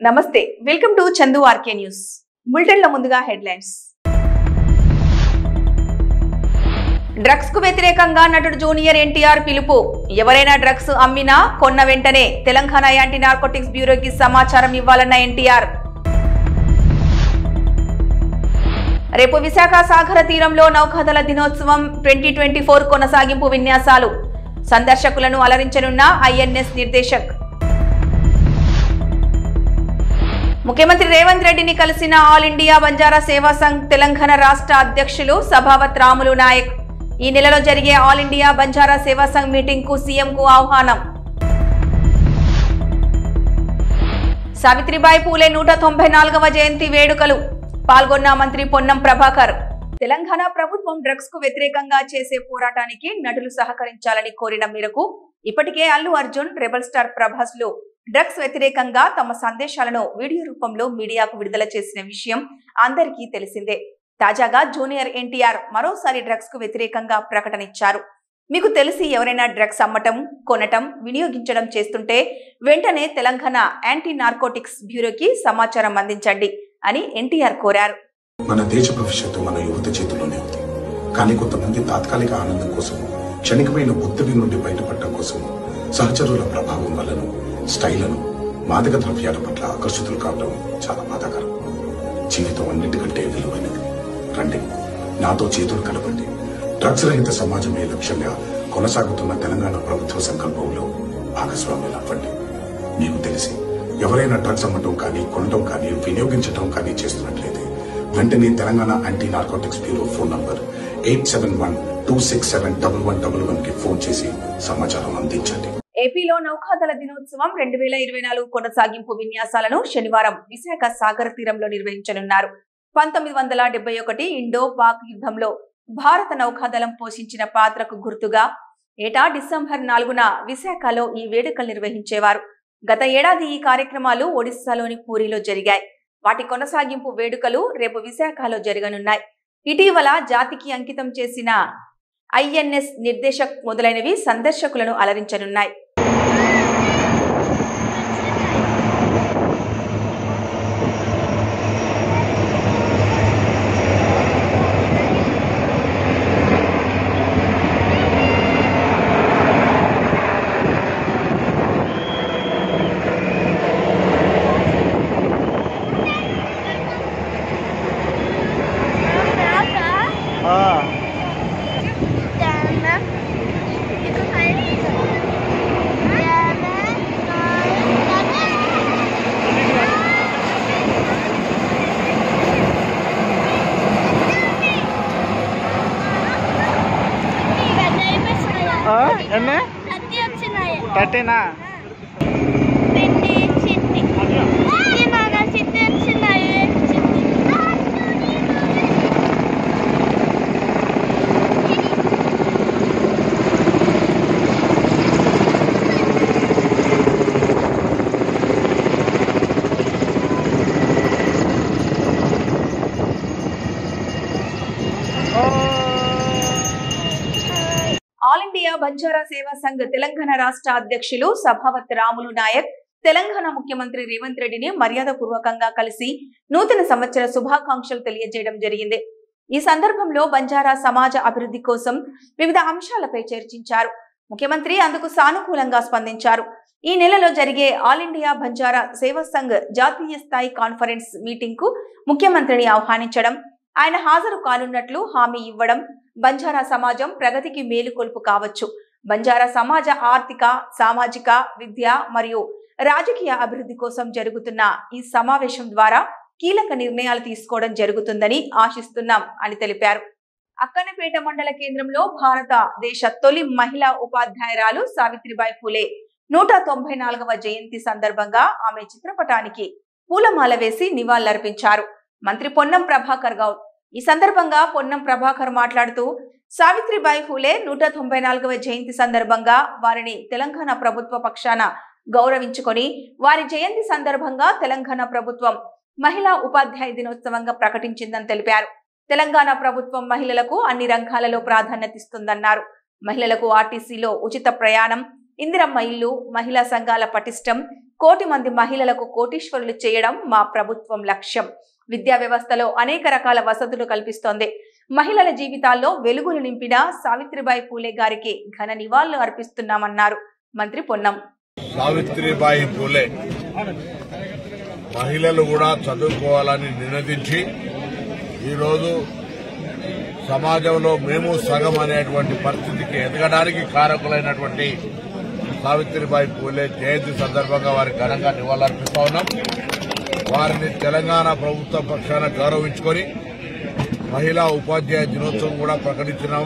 నమస్తే welcome to Chandu RK news బులెటిన్ల ముందుగా హెడ్లైన్స్ డ్రగ్స్ కు వ్యతిరేకంగా నటుడు జూనియర్ ఎన్టీఆర్ పిలుపు ఎవరైనా డ్రగ్స్ అమ్మినా కొన్న వెంటనే తెలంగాణ యాంటీ నార్కోటిక్స్ బ్యూరోకి సమాచారం ఇవ్వాలన్న ఎన్టీఆర్ రేపు విశాఖ సాగర తీరంలో నౌకాదళ దినోత్సవం 2024 కొనసాగింపు విన్యాసాలు సందర్శకులను అలరించనున్న ఐఎన్ఎస్ నిర్దేశక్ ముఖ్యమంత్రి రేవంత్ రెడ్డిని కలిసిన ఆల్ ఇండియా బంజారా సేవా సంఘ్ తెలంగాణ రాష్ట్ర అధ్యక్షులు సభావత్ రాములు నాయక్ ఈ నెలలో జరిగే ఆల్ ఇండియా బంజారా సేవా సంఘ్ మీటింగ్ కు సీఎం కు ఆహ్వానం సావిత్రిబాయి పూలే 194వ జయంతి వేడుకలు పాల్గొన్న మంత్రి పొన్నం ప్రభాకర్ తెలంగాణ ప్రభుత్వం డ్రగ్స్ కు వ్యతిరేకంగా చేసే పోరాటానికి నటులు సహకరించాలని కోరిన మేరకు ఇప్పటికే అల్లు అర్జున్ రెబల్ స్టార్ ప్రభాస్ లు డ్రగ్స్ వ్యతిరేకంగా తమ సందేశాలను వీడియో రూపంలో మీడియాకు విడుదల చేసిన విషయం అందరికీ తెలిసిందే. తాజాగా జూనియర్ ఎన్టీఆర్ మరోసారి డ్రగ్స్ కు వ్యతిరేకంగా ప్రకటన ఇచ్చారు. మీకు తెలిసి ఎవరైనా డ్రగ్స్ అమ్మటం, కొనటం, వినియోగించడం చేస్తుంటే వెంటనే తెలంగాణ యాంటీ నార్కోటిక్స్ బ్యూరోకి సమాచారం అందించండి అని ఎన్టీఆర్ కోరారు. మన దేశ భవిష్యత్తు మన యువత చేతిలోనే ఉంది. కానీ కొంతమంది తాత్కాలిక ఆనందం కోసం, క్షణికమైన ఒత్తిడి నుండి బయటపడటం కోసం సహచరుల ప్రభావం వలన స్టైలను, మాదక ద్రవ్యాల పట్ల ఆకర్షితులు కావడం చాలా బాధాకరం. జీవితం అన్నింటికంటే విలువైనది. రండి, నాతో చేతులు కలపండి. డ్రగ్స్ రహిత సమాజమే లక్ష్యంగా కొనసాగుతున్న తెలంగాణ ప్రభుత్వ సంకల్పంలో భాగస్వామ్యులు అవ్వండి. మీకు తెలిసి ఎవరైనా డ్రగ్స్ అమ్మటం కానీ, కొనడం కానీ, వినియోగించడం కానీ చేస్తున్నట్లయితే వెంటనే Telangana anti narcotics bureau phone number 8712671111 కి ఫోన్ చేసి సమాచారం అందించండి. ఏపీలో నౌకాదళ దినోత్సవం 2024 కొనసాగింపు విన్యాసాలను శనివారం విశాఖ సాగర తీరంలో నిర్వహించనున్నారు. 1971 ఇండో పాక్ యుద్ధంలో భారత నౌకాదళం పోషించిన పాత్రకు గుర్తుగా ఏటా డిసెంబర్ 4న విశాఖలో ఈ వేడుకలు నిర్వహించేవారు. గత ఏడాది ఈ కార్యక్రమాలు ఒడిశాలోని పూరిలో జరిగాయి. వాటి కొనసాగింపు వేడుకలు రేపు విశాఖలో జరగనున్నాయి. ఇటీవల జాతికి అంకితం చేసిన ఐఎన్ఎస్ నిర్దేశక్ మొదలైనవి సందర్శకులను అలరించనున్నాయి. తట్టేనా ఆల్ ఇండియా బంజారా సేవా సంఘ్ తెలంగాణ రాష్ట్ర అధ్యక్షులు సభావత్ రాములు నాయక్ తెలంగాణ ముఖ్యమంత్రి రేవంత్ రెడ్డిని మర్యాద పూర్వకంగా కలిసి నూతన సంవత్సర శుభాకాంక్షలు తెలియజేయడం జరిగింది. ఈ సందర్భంలో బంజారా సమాజ అభివృద్ధి కోసం వివిధ అంశాలపై చర్చించారు. ముఖ్యమంత్రి అందుకు సానుకూలంగా స్పందించారు. ఈ నెలలో జరిగే ఆల్ ఇండియా బంజారా సేవా సంఘ్ జాతీయ స్థాయి కాన్ఫరెన్స్ మీటింగ్ కు ముఖ్యమంత్రిని ఆహ్వానించడం, ఆయన హాజరు కానున్నట్లు హామీ ఇవ్వడం బంజారా సమాజం ప్రగతికి మేలుకొల్పు కావచ్చు. బంజారా సమాజ ఆర్థిక, సామాజిక, విద్య మరియు రాజకీయ అభివృద్ధి కోసం జరుగుతున్న ఈ సమావేశం ద్వారా కీలక నిర్ణయాలు తీసుకోవడం జరుగుతుందని ఆశిస్తున్నాం అని తెలిపారు. అక్కన్నపేట మండల కేంద్రంలో భారతదేశ తొలి మహిళా ఉపాధ్యాయురాలు సావిత్రిబాయి పూలే 194వ జయంతి సందర్భంగా ఆమె చిత్రపటానికి పూలమాల వేసి నివాళులర్పించారు మంత్రి పొన్నం ప్రభాకర్ గౌడ్. ఈ సందర్భంగా పొన్నం ప్రభాకర్ మాట్లాడుతూ సావిత్రిబాయి పూలే 194వ జయంతి సందర్భంగా వారిని తెలంగాణ ప్రభుత్వ పక్షాన గౌరవించుకొని వారి జయంతి సందర్భంగా తెలంగాణ ప్రభుత్వం మహిళా ఉపాధ్యాయ దినోత్సవంగా ప్రకటించిందని తెలిపారు. తెలంగాణ ప్రభుత్వం మహిళలకు అన్ని రంగాలలో ప్రాధాన్యతిస్తుందన్నారు. మహిళలకు ఆర్టీసీలో ఉచిత ప్రయాణం, ఇందిరమ్మ ఇల్లు, మహిళా సంఘాల పటిష్టం, కోటి మంది మహిళలకు కోటీశ్వరులు చేయడం మా ప్రభుత్వం లక్ష్యం. విద్యా వ్యవస్థలో అనేక రకాల వసతులు కల్పిస్తోంది. మహిళల జీవితాల్లో వెలుగులు నింపిన సావిత్రిబాయి పూలే గారికి ఘన నివాళులు అర్పిస్తున్నామన్నారు మంత్రి పొన్నం. సావిత్రిబాయి పూలే మహిళలు కూడా చదువుకోవాలని నినదించి ఈరోజు సమాజంలో మేము సగం అనేటువంటి పరిస్థితికి ఎదగడానికి కారకులైనటువంటి సావిత్రిబాయి పూలే జయంతి సందర్భంగా వారికి ఘనంగా నివాళులర్పిస్తా ఉన్నాం. వారిని తెలంగాణ ప్రభుత్వ పక్షాన గౌరవించుకొని మహిళా ఉపాధ్యాయ దినోత్సవం కూడా ప్రకటించినాం.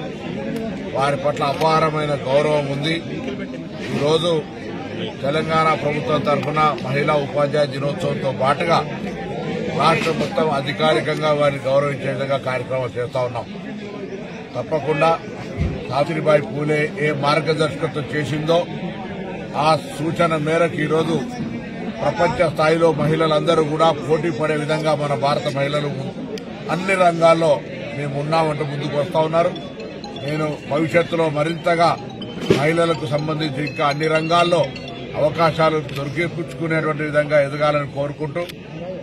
వారి పట్ల అపారమైన గౌరవం ఉంది. ఈరోజు తెలంగాణ ప్రభుత్వం తరఫున మహిళా ఉపాధ్యాయ దినోత్సవంతో పాటుగా రాష్ట్రం మొత్తం అధికారికంగా వారిని గౌరవించే విధంగా కార్యక్రమాలు చేస్తా ఉన్నాం. తప్పకుండా సావిత్రిబాయి పూలే ఏ మార్గదర్శకత్వం చేసిందో ఆ సూచన మేరకు ఈరోజు ప్రపంచ స్థాయిలో మహిళలందరూ కూడా పోటీ పడే విధంగా మన భారత మహిళలు అన్ని రంగాల్లో మేము ఉన్నామంటూ ముందుకు వస్తా ఉన్నారు. నేను భవిష్యత్తులో మరింతగా మహిళలకు సంబంధించి ఇంకా అన్ని రంగాల్లో అవకాశాలు దొరికిపుచ్చుకునేటువంటి విధంగా ఎదగాలని కోరుకుంటూ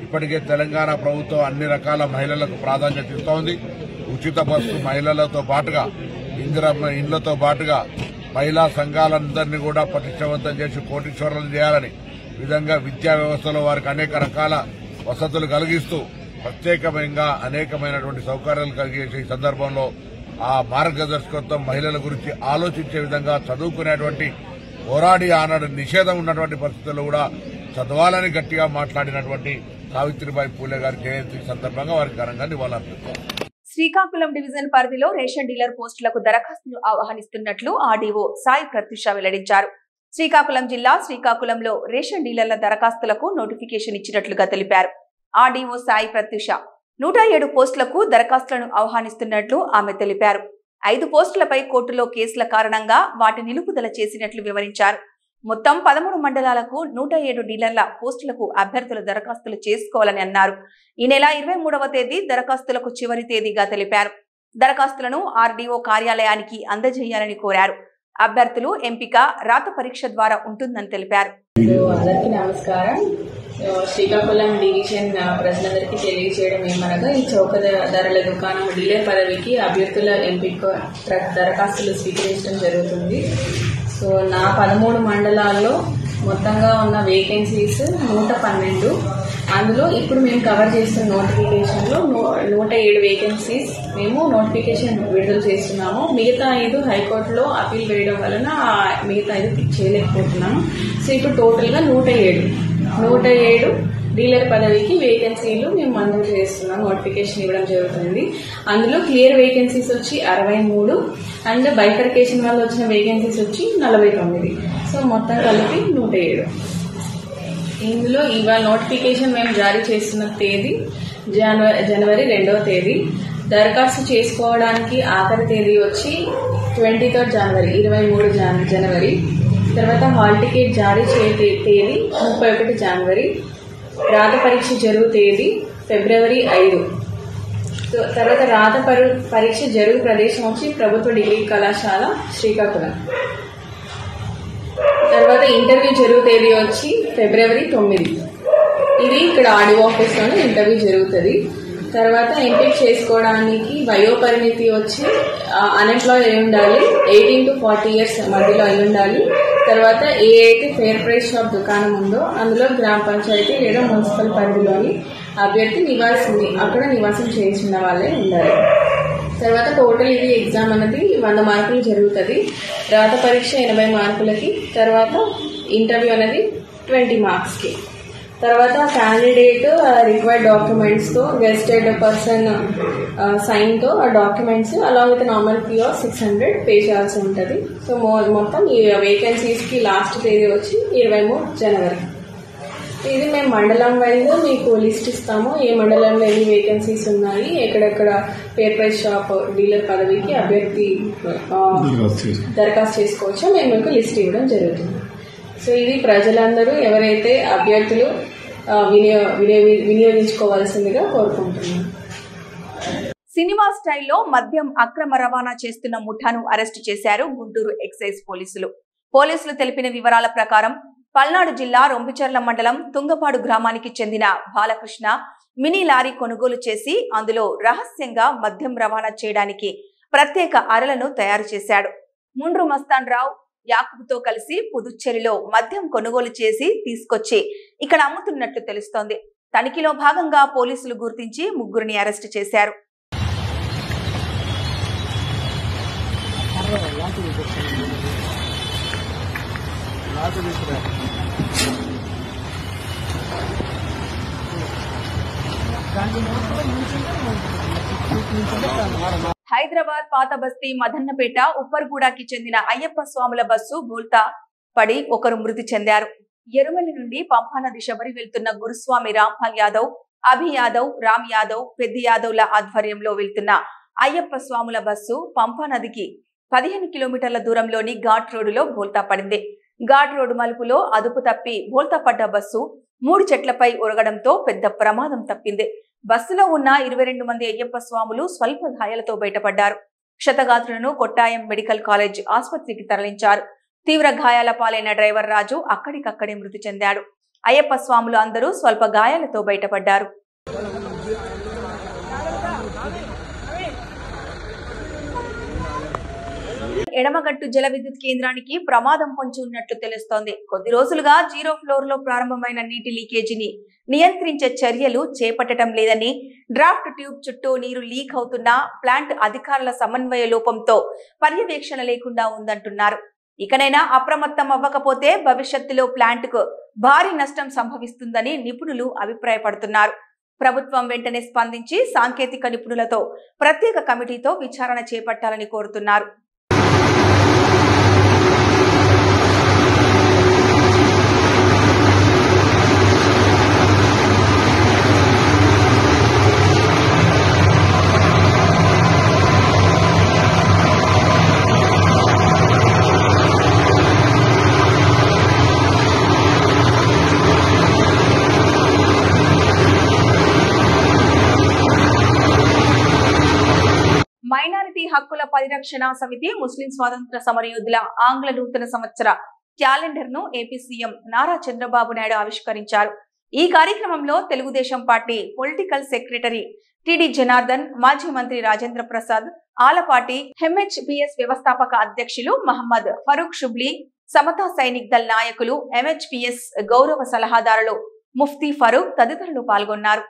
ఇప్పటికే తెలంగాణ ప్రభుత్వం అన్ని రకాల మహిళలకు ప్రాధాన్యత ఇస్తూ ఉంది. ఉచిత బస్సు మహిళలతో పాటుగా ఇందిరమ్మ ఇండ్లతో పాటుగా మహిళా సంఘాలందరినీ కూడా పటిష్టవంతం చేసి కోటీశ్వరులను చేయాలని విధంగా విద్యా వ్యవస్థలో వారికి అనేక రకాల వసతులు కలిగిస్తూ ప్రత్యేకంగా అనేకమైనటువంటి సౌకర్యాలు కలిగేసే ఈ సందర్భంలో ఆ మార్గదర్శకత్వం మహిళల గురించి ఆలోచించే విధంగా చదువుకునేటువంటి పోరాడి ఆనాడు నిషేధం ఉన్నటువంటి పరిస్థితుల్లో కూడా చదవాలని గట్టిగా మాట్లాడినటువంటి సావిత్రిబాయి పూలే గారి జయంతి సందర్భంగా వారికి ఘనంగా నివాళులర్పిస్తారు. శ్రీకాకుళం డివిజన్ పరిధిలో రేషన్ డీలర్ పోస్టులకు దరఖాస్తులు ఆహ్వానిస్తున్నట్లు ఆర్డీఓ సాయి ప్రత్యూష వెల్లడించారు. శ్రీకాకుళం జిల్లా శ్రీకాకుళంలో రేషన్ డీలర్ల దరఖాస్తులకు నోటిఫికేషన్ ఇచ్చినట్లుగా తెలిపారు. ఆర్డీఓ సాయి ప్రత్యూష 107 పోస్టులకు దరఖాస్తులను ఆహ్వానిస్తున్నట్లు ఆమె తెలిపారు. 5 పోస్టులపై కోర్టులో కేసుల కారణంగా వాటి నిలుపుదల చేసినట్లు వివరించారు. మొత్తం 13 మండలాలకు 107 డీలర్ల పోస్టులకు అభ్యర్థులు దరఖాస్తులు చేసుకోవాలని అన్నారు. ఈ నెల 23వ తేదీ దరఖాస్తులకు చివరి తేదీగా తెలిపారు. దరఖాస్తులను ఆర్డీఓ కార్యాలయానికి అందజేయాలని కోరారు. అభ్యర్థులు ఎంపిక రాత పరీక్ష ద్వారా ఉంటుందని తెలిపారు. అందరికీ నమస్కారం. శ్రీకాకుళం డివిజన్ ప్రజలందరికీ తెలియజేయడం ఏమనగా ఈ చౌక ధరల దుకాణం డీలర్ పదవికి అభ్యర్థుల ఎంపిక దరఖాస్తులు స్వీకరించడం జరుగుతుంది. సో నా 13 మండలాల్లో మొత్తంగా ఉన్న వేకెన్సీస్ 112. అందులో ఇప్పుడు మేము కవర్ చేస్తున్న నోటిఫికేషన్లో 107 వేకెన్సీస్ మేము నోటిఫికేషన్ విడుదల చేస్తున్నాము. మిగతా 5 హైకోర్టులో అపీల్ వేయడం వలన మిగతా 5 పిక్ చేయలేకపోతున్నాము. సో ఇప్పుడు టోటల్గా 107 డీలర్ పదవికి వేకెన్సీలు మేము మంజూరు చేస్తున్నాం, నోటిఫికేషన్ ఇవ్వడం జరుగుతుంది. అందులో క్లియర్ వేకెన్సీస్ వచ్చి 63 అండ్ బైఫర్కేషన్ వల్ల వచ్చిన వేకెన్సీస్ వచ్చి 49. సో మొత్తం కలిపి 107. ఇందులో ఇవాళ నోటిఫికేషన్ మేము జారీ చేస్తున్న తేదీ జనవరి 2వ తేదీ. దరఖాస్తు చేసుకోవడానికి ఆఖరి తేదీ వచ్చి 23 జనవరి 23 జనవరి. తర్వాత హాల్ టికెట్ జారీ చేసే తేదీ 31 జనవరి. రాత పరీక్ష జరుగు తేదీ ఫిబ్రవరి 5. తర్వాత రాత పరీక్ష జరుగు ప్రదేశం వచ్చి ప్రభుత్వ డిగ్రీ కళాశాల శ్రీకాకుళం. తర్వాత ఇంటర్వ్యూ జరుగు తేదీ వచ్చి ఫిబ్రవరి 9. ఇది ఇక్కడ ఆర్డీఓ ఆఫీస్లోనే ఇంటర్వ్యూ జరుగుతుంది. తర్వాత ఎంపిక చేసుకోవడానికి వయోపరిమితి వచ్చి అన్ఎంప్లాయ్ అయి ఉండాలి, 18 to 40 years మధ్యలో అయి ఉండాలి. తర్వాత ఏ అయితే ఫేర్ ప్రైస్ షాప్ దుకాణం ఉందో అందులో గ్రామ పంచాయతీ లేదా మున్సిపల్ పరిధిలోని అభ్యర్థి అక్కడ నివాసం చేసిన వాళ్ళే ఉండాలి. తర్వాత టోటల్ ఇది ఎగ్జామ్ అనేది 100 మార్కులు జరుగుతుంది. రాత పరీక్ష 80 మార్కులకి. తర్వాత ఇంటర్వ్యూ అనేది 20 మార్క్స్కి. తర్వాత క్యాండిడేట్ రిక్వైర్డ్ డాక్యుమెంట్స్తో గెస్టెడ్ పర్సన్ సైన్తో ఆ documents along with normal fee of 600 pay చేయాల్సి ఉంటుంది. సో మొత్తం ఈ వేకెన్సీస్కి లాస్ట్ తేదీ వచ్చి 23 జనవరి. ఇది మేము మండలం వైజ్ మీకు లిస్ట్ ఇస్తాము. ఏ మండలంలో ఎన్ని వేకెన్సీస్ ఉన్నాయి, ఎక్కడెక్కడ ఫేర్ ప్రైస్ షాప్ డీలర్ పదవికి అభ్యర్థి దరఖాస్తు చేసుకోవచ్చో మేము మీకు లిస్ట్ ఇవ్వడం జరుగుతుంది. సో ఇది ప్రజలందరూ ఎవరైతే అభ్యర్థులు వినియోగించుకోవాల్సిందిగా కోరుకుంటున్నాం. సినిమా స్టైల్లో మద్యం అక్రమ రవాణా చేస్తున్న ముఠాను అరెస్టు చేశారు గుంటూరు ఎక్సైజ్ పోలీసులు. పోలీసులు తెలిపిన వివరాల ప్రకారం పల్నాడు జిల్లా రొంపిచెర్ల మండలం తుంగపాడు గ్రామానికి చెందిన బాలకృష్ణ మినీ లారీ కొనుగోలు చేసి అందులో రహస్యంగా మద్యం రవాణా చేయడానికి ప్రత్యేక అరలను తయారు చేశాడు. ముండ్రు మస్తాన్ రావు యాకూబ్తో కలిసి పుదుచ్చేరిలో మద్యం కొనుగోలు చేసి తీసుకొచ్చి ఇక్కడ అమ్ముతున్నట్లు తెలుస్తోంది. తనిఖీలో భాగంగా పోలీసులు గుర్తించి ముగ్గురిని అరెస్టు చేశారు. హైదరాబాద్ పాత బస్తీ మదన్నపేట ఉప్పర్గూడకి చెందిన అయ్యప్ప స్వాముల బస్సు బోల్తా పడి ఒకరు మృతి చెందారు. ఎరుమల్లి నుండి పంపానది శబరి వెళ్తున్న గురుస్వామి రాంపాల్ యాదవ్, అభి యాదవ్, రామ్ యాదవ్, పెద్ది యాదవ్ల ఆధ్వర్యంలో వెళ్తున్న అయ్యప్ప స్వాముల బస్సు పంపానదికి 15 కిలోమీటర్ల దూరంలోని ఘాట్ రోడ్డులో బోల్తా పడింది. ఘాట్ రోడ్డు మలుపులో అదుపు తప్పి బోల్తా పడ్డ బస్సు 3 చెట్లపై ఒరగడంతో పెద్ద ప్రమాదం తప్పింది. బస్సులో ఉన్న 22 మంది అయ్యప్ప స్వాములు స్వల్ప గాయాలతో బయటపడ్డారు. క్షతగాత్రులను కొట్టాయం మెడికల్ కాలేజ్ ఆసుపత్రికి తరలించారు. తీవ్ర గాయాల పాలైన డ్రైవర్ రాజు అక్కడికక్కడే మృతి చెందాడు. అయ్యప్ప స్వాములు అందరూ స్వల్ప గాయాలతో బయటపడ్డారు. ఎడమగట్టు జల విద్యుత్ కేంద్రానికి ప్రమాదం పొంచి ఉన్నట్లు తెలుస్తోంది. కొద్ది రోజులుగా 0 ఫ్లోర్ లో ప్రారంభమైన నీటి లీకేజీని నియంత్రించే చర్యలు చేపట్టడం లేదని, డ్రాఫ్ట్ ట్యూబ్ చుట్టూ నీరు లీక్ అవుతున్నా ప్లాంట్ అధికారుల సమన్వయ లోపంతో పర్యవేక్షణ లేకుండా ఉందంటున్నారు. ఇకనైనా అప్రమత్తం అవ్వకపోతే భవిష్యత్తులో ప్లాంట్కు భారీ నష్టం సంభవిస్తుందని నిపుణులు అభిప్రాయపడుతున్నారు. ప్రభుత్వం వెంటనే స్పందించి సాంకేతిక నిపుణులతో ప్రత్యేక కమిటీతో విచారణ చేపట్టాలని కోరుతున్నారు. మైనారిటీ హక్కుల పరిరక్షణ సమితి ముస్లిం స్వాతంత్ర సమరయోధుల ఆంగ్ల నూతన సంవత్సర క్యాలెండర్ ను ఏపీ సీఎం నారా చంద్రబాబు నాయుడు ఆవిష్కరించారు. ఈ కార్యక్రమంలో Telugu Desam party political secretary టిడి Janardhan, మాజీ మంత్రి రాజేంద్ర ప్రసాద్, ఆలపాటి ఎంహెచ్పిఎస్ వ్యవస్థాపక అధ్యక్షులు మహమ్మద్ ఫరూక్ షుబ్లీ, సమతా సైనిక్ దళ్ నాయకులు, ఎంహెచ్పిఎస్ గౌరవ సలహాదారులు ముఫ్తీ ఫరూక్ తదితరులు పాల్గొన్నారు.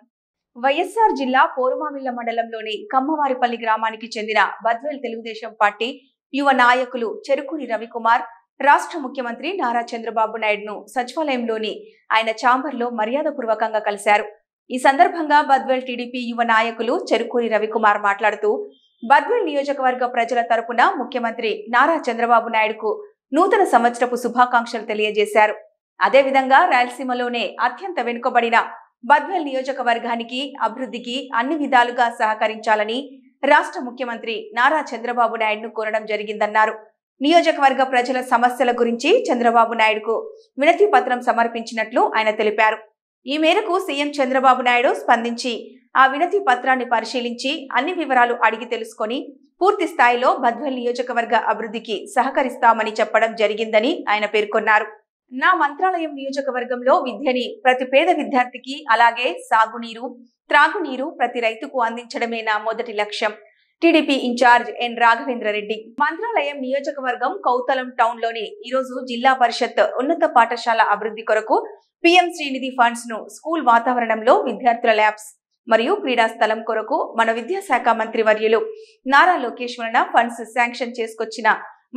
వైఎస్ఆర్ జిల్లా పోరుమామిళ్ల మండలంలోని కమ్మవారిపల్లి గ్రామానికి చెందిన బద్వేల్ తెలుగుదేశం పార్టీ యువ నాయకులు చెరుకూరి రవికుమార్ రాష్ట్ర ముఖ్యమంత్రి నారా చంద్రబాబు నాయుడును సచివాలయంలోని ఆయన ఛాంబర్లో మర్యాదపూర్వకంగా కలిశారు. ఈ సందర్భంగా బద్వేల్ టీడీపీ యువ నాయకులు చెరుకూరి రవికుమార్ మాట్లాడుతూ బద్వేల్ నియోజకవర్గ ప్రజల తరపున ముఖ్యమంత్రి నారా చంద్రబాబు నాయుడుకు నూతన సంవత్సరపు శుభాకాంక్షలు తెలియజేశారు. అదేవిధంగా రాయలసీమలోనే అత్యంత వెనుకబడిన బద్వేల్ నియోజకవర్గానికి అభివృద్ధికి అన్ని విధాలుగా సహకరించాలని రాష్ట్ర ముఖ్యమంత్రి నారా చంద్రబాబు నాయుడును కోరడం జరిగిందన్నారు. నియోజకవర్గ ప్రజల సమస్యల గురించి చంద్రబాబు నాయుడుకు వినతి పత్రం సమర్పించినట్లు ఆయన తెలిపారు. ఈ మేరకు సీఎం చంద్రబాబు నాయుడు స్పందించి ఆ వినతి పత్రాన్ని పరిశీలించి అన్ని వివరాలు అడిగి తెలుసుకొని పూర్తి స్థాయిలో బద్వేల్ నియోజకవర్గ అభివృద్ధికి సహకరిస్తామని చెప్పడం జరిగిందని ఆయన పేర్కొన్నారు. నా మంత్రాలయం నియోజకవర్గంలో విద్యని ప్రతి పేద విద్యార్థికి, అలాగే సాగునీరు, త్రాగునీరు ప్రతి రైతుకు అందించడమే నా మొదటి లక్ష్యం. టీడీపీ ఇన్ఛార్జ్ ఎన్ రాఘవేంద్రరెడ్డి. మంత్రాలయం నియోజకవర్గం కౌతలం టౌన్ లోని ఈరోజు జిల్లా పరిషత్ ఉన్నత పాఠశాల అభివృద్ధి కొరకు పీఎం శ్రీనిధి ఫండ్స్ ను స్కూల్ వాతావరణంలో విద్యార్థుల ల్యాబ్స్ మరియు క్రీడా స్థలం కొరకు మన విద్యాశాఖ మంత్రి వర్యులు నారా లోకేష్ వలన ఫండ్స్ శాంక్షన్ చేసుకొచ్చిన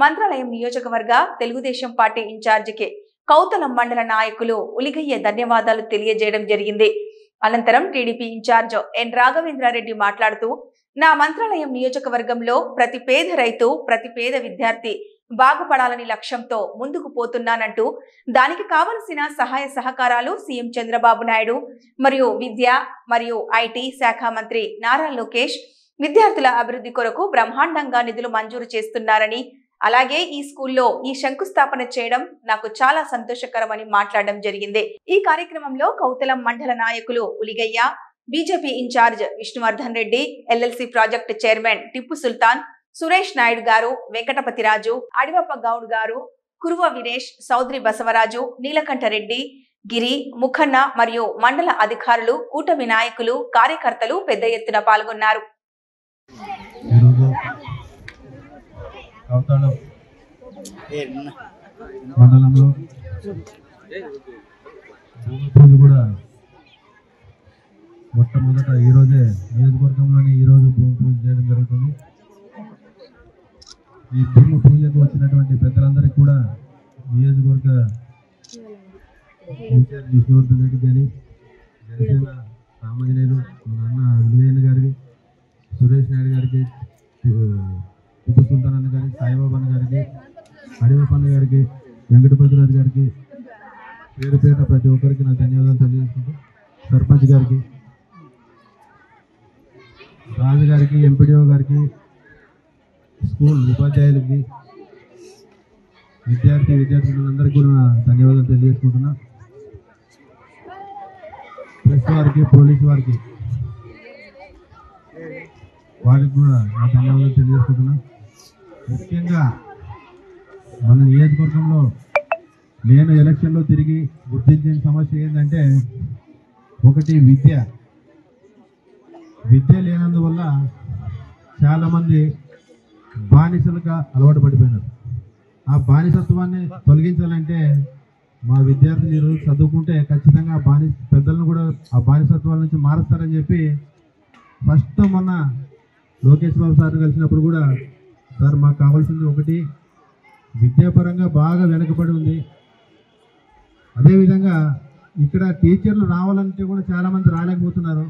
మంత్రాలయం నియోజకవర్గ తెలుగుదేశం పార్టీ ఇన్ఛార్జికి కౌతలం మండల నాయకులు ఉలిగయ్య ధన్యవాదాలు తెలియజేయడం జరిగింది. అనంతరం టీడీపీ ఇన్ఛార్జ్ ఎన్ రాఘవేంద్రారెడ్డి మాట్లాడుతూ నా మంత్రాలయం నియోజకవర్గంలో ప్రతి పేద రైతు, ప్రతి పేద విద్యార్థి బాగుపడాలని లక్ష్యంతో ముందుకు పోతున్నానంటూ దానికి కావలసిన సహాయ సహకారాలు సీఎం చంద్రబాబు నాయుడు మరియు విద్య మరియు ఐటీ శాఖ మంత్రి నారా లోకేష్ విద్యార్థుల అభివృద్ధి కొరకు బ్రహ్మాండంగా నిధులు మంజూరు చేస్తున్నారని, అలాగే ఈ స్కూల్లో ఈ శంకుస్థాపన చేయడం నాకు చాలా సంతోషకరమని మాట్లాడడం జరిగింది. ఈ కార్యక్రమంలో కౌతలం మండల నాయకులు Uligayya, BJP in-charge Vishnuvardhan Reddy, LLC project chairman Tippu Sultan, Suresh Naidu గారు, వెంకటపతిరాజు, అడివప్ప గౌడ్ గారు, కురువ వీరేష్, సౌద్రి బసవరాజు, నీలకంఠరెడ్డి, గిరి, ముఖన్న మరియు మండల అధికారులు, కూటమి నాయకులు, కార్యకర్తలు పెద్ద ఎత్తున పాల్గొన్నారు. మండలంలో భూమి పూజ కూడా మొట్టమొదట ఈరోజే నియోజకవర్గంలోని ఈరోజు భూమి పూజ చేయడం జరుగుతుంది. ఈ భూమి పూజకు వచ్చినటువంటి పెద్దలందరికీ కూడా నియోజకవర్గ ఇన్ఛార్జ్ విష్ణువర్ధన్ రెడ్డి గారి, జనసేన రామాంజనేయులు, మన అన్న విజయన్న గారికి, సురేష్ నాయుడు గారికి, టిప్పు సుల్తాన్ అన్న గారికి, సాయిబాబా అన్న గారికి, అడివపన్న గారికి, వెంకటపతిరాజు గారికి, పేరు పేట ప్రతి ఒక్కరికి నా ధన్యవాదాలు తెలియజేసుకుంటూ, సర్పంచ్ గారికి, రాజు గారికి, ఎంపీడీఓ గారికి, స్కూల్ ఉపాధ్యాయులకి, విద్యార్థులందరికీ కూడా నా ధన్యవాదాలు తెలియజేసుకుంటున్నా. ప్రెస్ వారికి, పోలీసు వారికి కూడా నా ధన్యవాదాలు తెలియజేసుకుంటున్నా. ముఖ్యంగా మన నియోజకవర్గంలో నేను ఎలక్షన్లో తిరిగి గుర్తించిన సమస్య ఏంటంటే, ఒకటి విద్య లేనందువల్ల చాలామంది బానిసలుగా అలవాటు పడిపోయినారు. ఆ బానిసత్వాన్ని తొలగించాలంటే మా విద్యార్థులు ఈరోజు చదువుకుంటే ఖచ్చితంగా పెద్దలను కూడా ఆ బానిసత్వాల నుంచి మారుస్తారని చెప్పి ఫస్ట్ మొన్న లోకేష్ బాబు సార్ కలిసినప్పుడు కూడా, సార్ మాకు కావాల్సింది ఒకటి, విద్యాపరంగా బాగా వెనకబడి ఉంది, అదేవిధంగా ఇక్కడ టీచర్లు రావాలంటే కూడా చాలామంది రాలేకపోతున్నారు,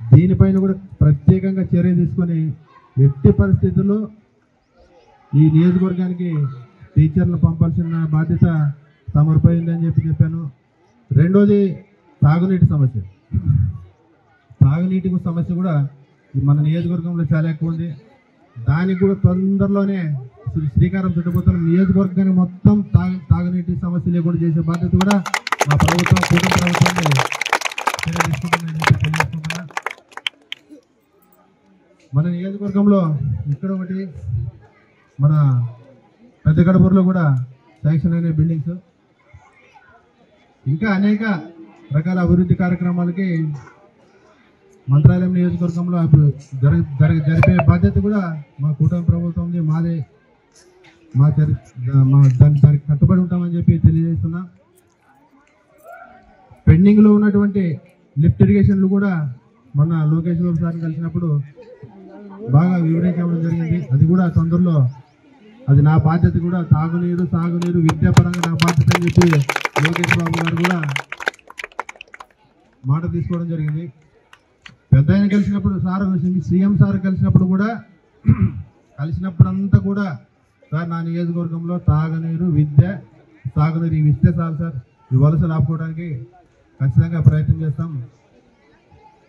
దీనిపైన కూడా ప్రత్యేకంగా చర్య తీసుకొని ఎట్టి పరిస్థితుల్లో ఈ నియోజకవర్గానికి టీచర్లు పంపాల్సిన బాధ్యత తమరిపై ఉందని చెప్పాను. రెండోది తాగునీటి సమస్య. తాగునీటి సమస్య కూడా మన నియోజకవర్గంలో చాలా ఎక్కువ ఉంది. దానికి కూడా తొందరలోనే శ్రీకారం చుట్టబోతున్న నియోజకవర్గానికి మొత్తం తాగునీటి సమస్య లేకుండా చేసే బాధ్యత కూడా మా ప్రభుత్వం, కూటమి ప్రభుత్వాన్ని తెలియజేసుకుంటున్నా. మన నియోజకవర్గంలో ఇక్కడ ఒకటి, మన పెద్ద గడపూరులో కూడా శాంక్షన్ అయిన బిల్డింగ్స్, ఇంకా అనేక రకాల అభివృద్ధి కార్యక్రమాలకి మంత్రాలయం నియోజకవర్గంలో జరిపే బాధ్యత కూడా మా కూటమి ప్రభుత్వం, మాదే, దానికి కట్టుబడి ఉంటామని చెప్పి తెలియజేస్తున్నా. పెండింగ్లో ఉన్నటువంటి లిఫ్ట్ ఇరిగేషన్లు కూడా మొన్న లోకేష్ బాబు సార్ని కలిసినప్పుడు బాగా వివరించడం జరిగింది. అది కూడా తొందరలో, అది నా బాధ్యత కూడా, సాగునీరు విద్యాపరంగా నా బాధ్యత అని చెప్పి లోకేష్ బాబు గారు కూడా మాట తీసుకోవడం జరిగింది. పెద్ద ఆయన కలిసినప్పుడు సీఎం సార్ కలిసినప్పుడు కూడా కలిసినప్పుడంతా కూడా, సార్ నా నియోజకవర్గంలో తాగునీరు, సాగునీరు ఇవి ఇస్తే చాలు సార్, ఈ వలసలు ఆపుకోవడానికి ఖచ్చితంగా ప్రయత్నం చేస్తాం.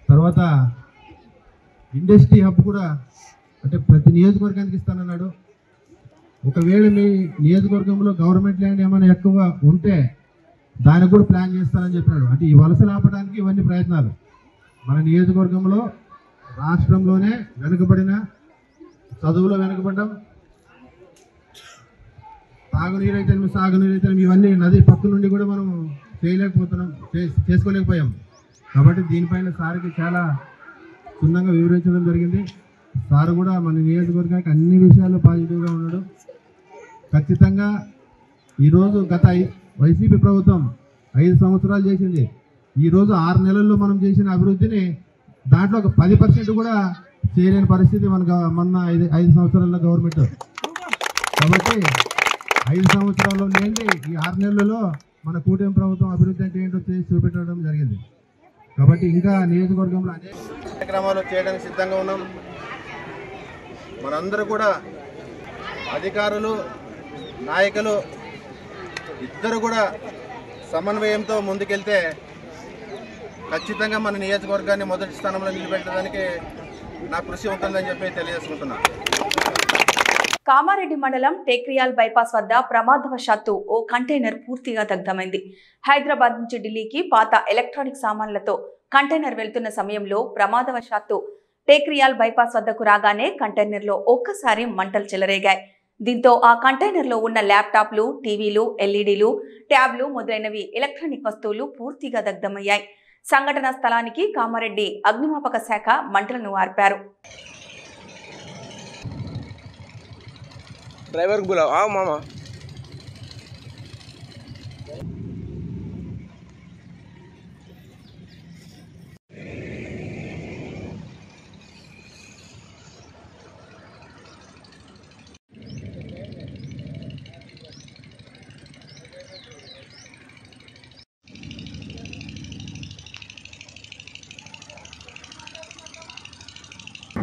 తర్వాత ఇండస్ట్రీ హబ్ కూడా, అంటే ప్రతి నియోజకవర్గానికి ఇస్తానన్నాడు. ఒకవేళ మీ నియోజకవర్గంలో గవర్నమెంట్ ల్యాండ్ ఏమైనా ఎక్కువ ఉంటే దానికి కూడా ప్లాన్ చేస్తానని చెప్పినాడు. అంటే ఈ వలసలు ఆపడానికి ఇవన్నీ ప్రయత్నాలు. మన నియోజకవర్గంలో రాష్ట్రంలోనే వెనుకబడిన, చదువులో వెనుకబడ్డం, తాగునీరు అయితే సాగునీరు అయితే ఇవన్నీ నది పక్క నుండి కూడా మనం చేసుకోలేకపోయాం. కాబట్టి దీనిపైన సార్కి చాలా క్షుణ్ణంగా వివరించడం జరిగింది. సార్ కూడా మన నియోజకవర్గానికి అన్ని విషయాల్లో పాజిటివ్గా ఉన్నాడు. ఖచ్చితంగా ఈరోజు గత వైసీపీ ప్రభుత్వం 5 సంవత్సరాలు చేసింది. ఈరోజు 6 నెలల్లో మనం చేసిన అభివృద్ధిని దాంట్లో ఒక 10% కూడా చేయలేని పరిస్థితి మొన్న 5 సంవత్సరాల గవర్నమెంట్. కాబట్టి 5 సంవత్సరాల్లో లేని ఈ 6 నెలలలో మన కూటమి ప్రభుత్వం అభివృద్ధి అంటే ఏంటో చేసి చూపెట్టడం జరిగింది. కాబట్టి ఇంకా నియోజకవర్గంలో అనేక కార్యక్రమాలు చేయడానికి సిద్ధంగా ఉన్నాం. మనందరూ కూడా అధికారులు, నాయకులు ఇద్దరు కూడా సమన్వయంతో ముందుకెళ్తే ఖచ్చితంగా మన నియోజకవర్గాన్ని మొదటి స్థానంలో నిలబెట్టడానికి నా కృషి ఉంటుందని చెప్పి తెలియజేసుకుంటున్నాను. కామారెడ్డి మండలం టేక్రియాల్ బైపాస్ వద్ద ప్రమాదవశాత్తు ఓ కంటైనర్ పూర్తిగా దగ్ధమైంది. హైదరాబాద్ నుంచి ఢిల్లీకి పాత ఎలక్ట్రానిక్ సామాన్లతో కంటైనర్ వెళ్తున్న సమయంలో ప్రమాదవశాత్తు టేక్రియాల్ బైపాస్ వద్దకు రాగానే కంటైనర్లో ఒక్కసారి మంటలు చెలరేగాయి. దీంతో ఆ కంటైనర్లో ఉన్న ల్యాప్టాప్లు, టీవీలు, ఎల్ఈడీలు, ట్యాబ్లు మొదలైనవి ఎలక్ట్రానిక్ వస్తువులు పూర్తిగా దగ్ధమయ్యాయి. సంఘటన స్థలానికి కామారెడ్డి అగ్నిమాపక శాఖ మంటలను ఆర్పారు. ड्राइवर को बुलाओ, आओ मामा।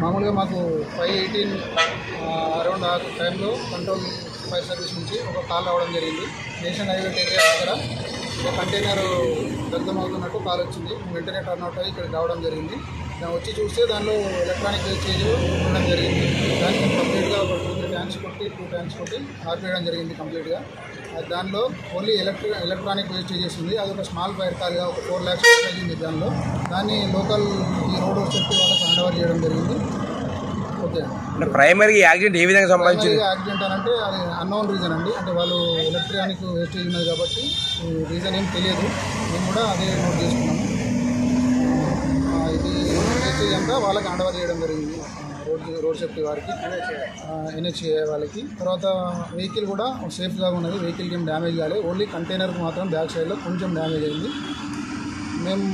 మామూలుగా మాకు 5:18 అరౌండ్ ఆ టైంలో కంట్రోల్ ఫైర్ సర్వీస్ నుంచి ఒక కాల్ రావడం జరిగింది. నేషనల్ హైవే ఏరియా దగ్గర ఒక కంటైనర్ దగ్ధమవుతున్నట్టు కాల్ వచ్చింది. వెంటనే టర్న్అవుట్ అయ్యి ఇక్కడికి రావడం జరిగింది. దాన్ని వచ్చి చూస్తే దానిలో ఎలక్ట్రానిక్ వేస్టేజ్ ఉండడం జరిగింది. దానికి కంప్లీట్గా ఒక 2 ట్యాంక్స్ కొట్టి ఆర్పేయడం జరిగింది కంప్లీట్గా. దానిలో ఓన్లీ ఎలక్ట్రానిక్ వేస్టేజెస్ ఉంది. అది ఒక స్మాల్ ఫైర్ కాల్గా ఒక 4 lakhs అయింది దానిలో. దాన్ని లోకల్ ఈ రోడ్ సేఫ్టీ వాళ్ళకి హ్యాండ్ ఓవర్ చేయడం జరిగింది. ఓకే, ప్రైమరీ యాక్సిడెంట్ ఏ విధంగా సంభవించింది? యాక్సిడెంట్ అని అంటే అది అన్నోన్ రీజన్ అండి. అంటే వాళ్ళు ఎలక్ట్రానిక్ వేస్టేజ్ ఉన్నది కాబట్టి రీజన్ ఏం తెలియదు. మేము కూడా అదే నోట్ చేసుకున్నాము. ఇది వేస్టేజ్ అంతా వాళ్ళకి హ్యాండ్ ఓవర్ చేయడం జరిగింది, రోడ్ సేఫ్టీ వారికి, NHA వాళ్ళకి. తర్వాత వెహికల్ కూడా సేఫ్గా ఉన్నది. వెహికల్కి ఏం డ్యామేజ్ కాలేదు. ఓన్లీ కంటైనర్కి మాత్రం బ్యాక్ సైడ్లో కొంచెం డ్యామేజ్ అయింది. మేము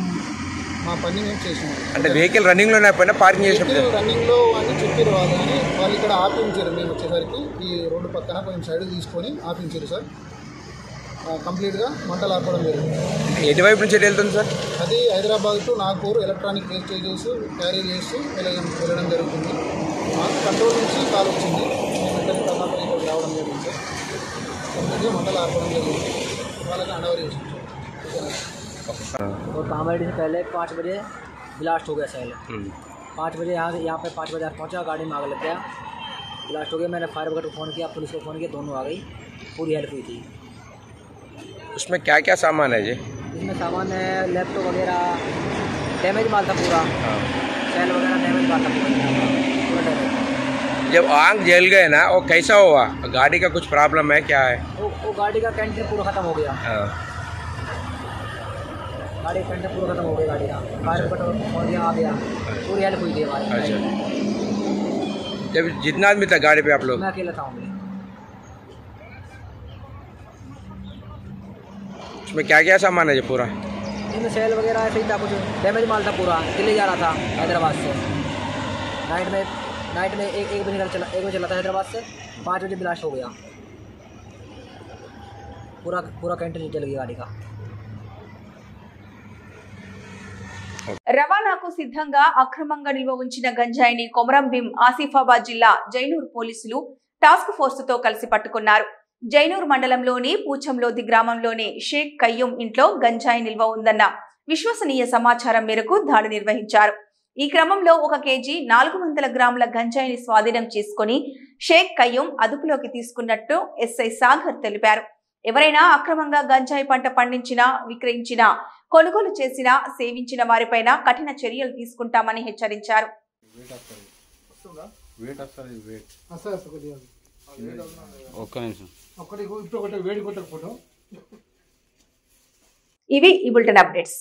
మా పని మేము చేసినాం. అంటే వెహికల్ రన్నింగ్లో పార్కింగ్ చేసినప్పుడు రన్నింగ్లో అని చెప్పారు వాళ్ళు, కానీ వాళ్ళు ఇక్కడ ఆపించారు. మేము వచ్చేసరికి ఈ రోడ్డు పక్కన కొంచెం సైడ్ తీసుకొని ఆపించారు సార్. కంప్లీట్గా మంటలు ఆర్పడం జరిగింది. ఎటువైపు నుంచి వెళ్తుంది సార్? అది Hyderabad to Nagpur electronic wastages carry చేస్తూ వెళ్ళడం జరుగుతుంది. మాకు కంట్రోల్ నుంచి కాల్ వచ్చింది. మేము వెంటనే టర్న్అవుట్ ఇక్కడ రావడం జరిగింది సార్. కంప్లీట్గా మంటలు ఆర్పడం జరిగింది. వాళ్ళకి హ్యాండ్ ఓవర్ చేసింది సార్. और कामारेड्डी से पहले 5 बजे ब्लास्ट हो गया सेल। 5 बजे यहाँ पे 5 बजे पहुँचा, गाड़ी में आग लग गया, ब्लास्ट हो गया। मैंने फायर ब्रिगेड को फ़ोन किया, पुलिस को फ़ोन किया, दोनों आ गई, पूरी हेल्प हुई थी। उसमें क्या क्या सामान है जी? इसमें सामान है लैपटॉप वगैरह, डैमेज माल था पूरा, सेल वगैरह डैमेज माल था पूरा डैमेज। जब आग जल गए ना, वो कैसा हुआ? गाड़ी का कुछ प्रॉब्लम है, क्या है? वो गाड़ी का कैंटीन पूरा ख़त्म हो गया। गाड़ी का कैंटीन पूरा ख़त्म हो गया गाड़ी का। फायर ब्रिगेड फ़ोन किया, आ गया, पूरी हेल्प हुई थी हमारी। अच्छा, जब जितना आदमी था गाड़ी पे आप लोग? मैं अकेला था। उसमें क्या क्या सामान है जो पूरा? इसमें सेल वगैरह ऐसे ही था, कुछ डैमेज माल था पूरा। दिल्ली जा रहा था हैदराबाद से। नाइट में 1 बजे चला था हैदराबाद से। 5 बजे ब्लास्ट हो गया, पूरा कैंटीन जल गया गाड़ी का। రవాణాకు సిద్ధంగా అక్రమంగా నిల్వ ఉంచిన గంజాయిని కొమరం భీం ఆసిఫాబాద్ జిల్లా జైనూర్ పోలీసులు టాస్క్ ఫోర్స్ తో కలిసి పట్టుకున్నారు. జైనూర్ మండలంలోని పూచంలోది గ్రామంలోని షేక్ కయ్యూం ఇంట్లో గంజాయి నిల్వ ఉందన్న విశ్వసనీయ సమాచారం మేరకు దాడి నిర్వహించారు. ఈ క్రమంలో 1 కేజీ 400 గ్రాముల గంజాయిని స్వాధీనం చేసుకుని షేక్ కయ్యూం అదుపులోకి తీసుకున్నట్టు ఎస్ఐ సాగర్ తెలిపారు. ఎవరైనా అక్రమంగా గంజాయి పంట పండించినా, విక్రయించినా, కొనుగోలు చేసినా, సేవించిన వారిపైన కఠిన చర్యలు తీసుకుంటామని హెచ్చరించారు. ఇవి ఈ బులెటిన్ అప్డేట్స్.